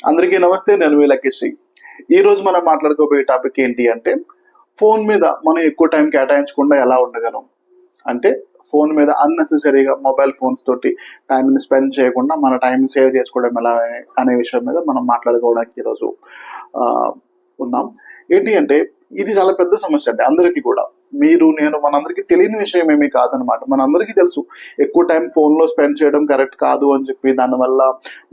అందరికీ నమస్తే. నేను మీ లక్కీశ్రీ. ఈ రోజు మనం మాట్లాడుకోబోయే టాపిక్ ఏంటి అంటే, ఫోన్ మీద మనం ఎక్కువ టైం కేటాయించకుండా ఎలా ఉండగలం? అంటే ఫోన్ మీద అన్నెసెసరీగా మొబైల్ ఫోన్స్ తోటి టైంని స్పెండ్ చేయకుండా మన టైంని సేవ్ చేసుకోవడం ఎలా అనే విషయం మీద మనం మాట్లాడుకోవడానికి ఈరోజు ఉన్నాం. ఏంటి అంటే, ఇది చాలా పెద్ద సమస్య అండి అందరికీ కూడా. మీరు, నేను, మనందరికీ తెలియని విషయం ఏమీ కాదనమాట. మనందరికీ తెలుసు ఎక్కువ టైం ఫోన్లో స్పెండ్ చేయడం కరెక్ట్ కాదు అని చెప్పి. దానివల్ల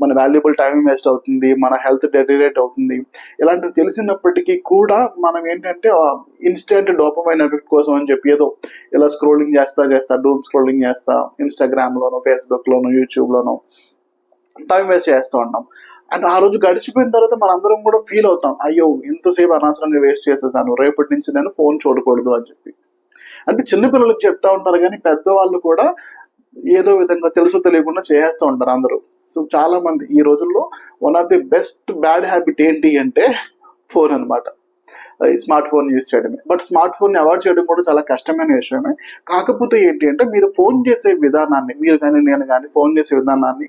మన వాల్యుబుల్ టైం వేస్ట్ అవుతుంది, మన హెల్త్ డెరిరేట్ అవుతుంది. ఇలాంటివి తెలిసినప్పటికీ కూడా మనం ఏంటంటే ఇన్స్టెంట్ డోపమైన్ ఎఫెక్ట్ కోసం అని చెప్పి ఏదో ఇలా స్క్రోలింగ్ చేస్తా డూమ్ స్క్రోలింగ్ చేస్తా ఇన్స్టాగ్రామ్లోనో, ఫేస్బుక్లోనో, యూట్యూబ్లోనో టైం వేస్ట్ చేస్తూ ఉంటాం. అండ్ ఆ రోజు గడిచిపోయిన తర్వాత మనందరం కూడా ఫీల్ అవుతాం, అయ్యో ఇంతసేపు అనవసరంగా వేస్ట్ చేసేసాను, రేపటి నుంచి నేను ఫోన్ చూడకూడదు అని చెప్పి. అంటే చిన్నపిల్లలకు చెప్తా ఉంటారు, కానీ పెద్దవాళ్ళు కూడా ఏదో విధంగా తెలుసో తెలియకుండా చేస్తూ ఉంటారు అందరూ. సో చాలా మంది ఈ రోజుల్లో one of the best bad habit ఏంటి అంటే ఫోన్ అనమాట. స్మార్ట్ ఫోన్ యూజ్ చేయడమే. బట్ స్మార్ట్ ఫోన్ అవాయిడ్ చేయడం కూడా చాలా కష్టమైన విషయమే. కాకపోతే ఏంటి అంటే, మీరు ఫోన్ చేసే విధానాన్ని, మీరు కానీ నేను కానీ ఫోన్ చేసే విధానాన్ని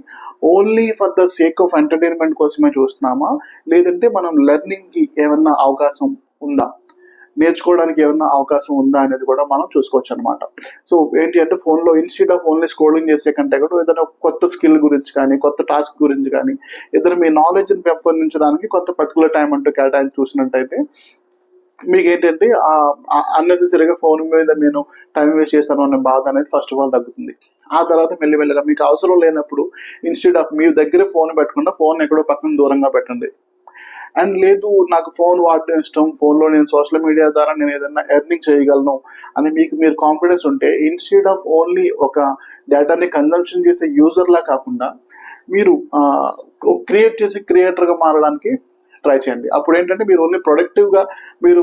only for the sake of entertainment కోసమే చూస్తున్నామా, లేదంటే మనం లెర్నింగ్కి ఏమన్నా అవకాశం ఉందా, నేర్చుకోవడానికి ఏమన్నా అవకాశం ఉందా అనేది కూడా మనం చూసుకోవచ్చు అనమాట. సో ఏంటి అంటే, ఫోన్లో ఇన్స్టెడ్ ఆఫ్ ఓన్లీ స్క్రోలింగ్ చేసే కంటే కూడా ఏదైనా కొత్త స్కిల్ గురించి కానీ, కొత్త టాస్క్ గురించి కానీ, ఏదైనా మీ నాలెడ్జ్ని పెంపొందించడానికి కొంత పర్టికులర్ టైం అంటూ కేటాయించి చూసినట్టయితే మీకు ఏంటంటే అన్నెసెసరీగా ఫోన్ మీద నేను టైం వేస్ట్ చేస్తాను అనే బాధ అనేది ఫస్ట్ ఆఫ్ ఆల్ తగ్గుతుంది. ఆ తర్వాత మెల్లిమెల్లిగా మీకు అవసరం లేనప్పుడు ఇన్స్టెడ్ ఆఫ్ మీ దగ్గర ఫోన్ పెట్టకుండా ఫోన్ ఎక్కడో పక్కన దూరంగా పెట్టండి. అండ్ లేదు, నాకు ఫోన్ వాడడం ఇష్టం, ఫోన్లో నేను సోషల్ మీడియా ద్వారా నేను ఏదైనా ఎర్నింగ్ చేయగలను అని మీకు మీరు కాన్ఫిడెన్స్ ఉంటే, ఇన్స్టెడ్ ఆఫ్ ఓన్లీ ఒక డేటాని కన్జంప్షన్ చేసే యూజర్లా కాకుండా మీరు క్రియేట్ చేసి క్రియేటర్గా మారడానికి ట్రై చేయండి. అప్పుడు ఏంటంటే మీరు ఓన్లీ ప్రొడక్టివ్గా మీరు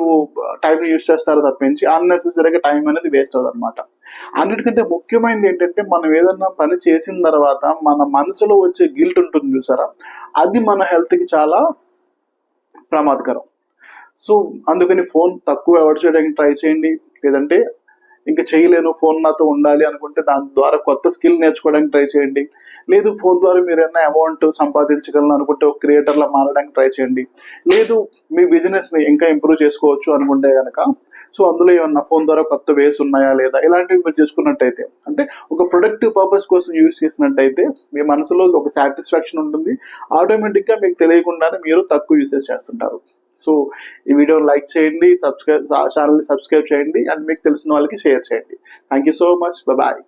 టైంని యూజ్ చేస్తారు తప్పించి అన్నెసెసరీగా టైం అనేది వేస్ట్ అవుతుంది అనమాట. అన్నిటికంటే ముఖ్యమైనది ఏంటంటే, మనం ఏదన్నా పని చేసిన తర్వాత మన మనసులో వచ్చే గిల్ట్ ఉంటుంది చూసారా, అది మన హెల్త్కి చాలా ప్రమాదకరం. సో అందుకని ఫోన్ తక్కువ అవాయిడ్ చేయడానికి ట్రై చేయండి. లేదంటే ఇంకా చేయలేను, ఫోన్ నాతో ఉండాలి అనుకుంటే దాని ద్వారా కొత్త స్కిల్ నేర్చుకోవడానికి ట్రై చేయండి. లేదు, ఫోన్ ద్వారా మీరు ఏమైనా అమౌంట్ సంపాదించగలను అనుకుంటే ఒక క్రియేటర్లా మారడానికి ట్రై చేయండి. లేదు, మీ బిజినెస్ని ఇంకా ఇంప్రూవ్ చేసుకోవచ్చు అనుకుంటే కనుక, సో అందులో ఏమన్నా ఫోన్ ద్వారా కొత్త వేస్ ఉన్నాయా లేదా, ఇలాంటివి మీరు చేసుకున్నట్టయితే, అంటే ఒక ప్రొడక్టివ్ పర్పస్ కోసం యూజ్ చేసినట్టయితే మీ మనసులో ఒక సాటిస్ఫాక్షన్ ఉంటుంది. ఆటోమేటిక్గా మీకు తెలియకుండానే మీరు తక్కువ యూసేజ్ చేస్తుంటారు. సో ఈ వీడియో లైక్ చేయండి, ఛానల్ని సబ్స్క్రైబ్ చేయండి, అండ్ మీకు తెలిసిన వాళ్ళకి షేర్ చేయండి. Thank you so much. Bye.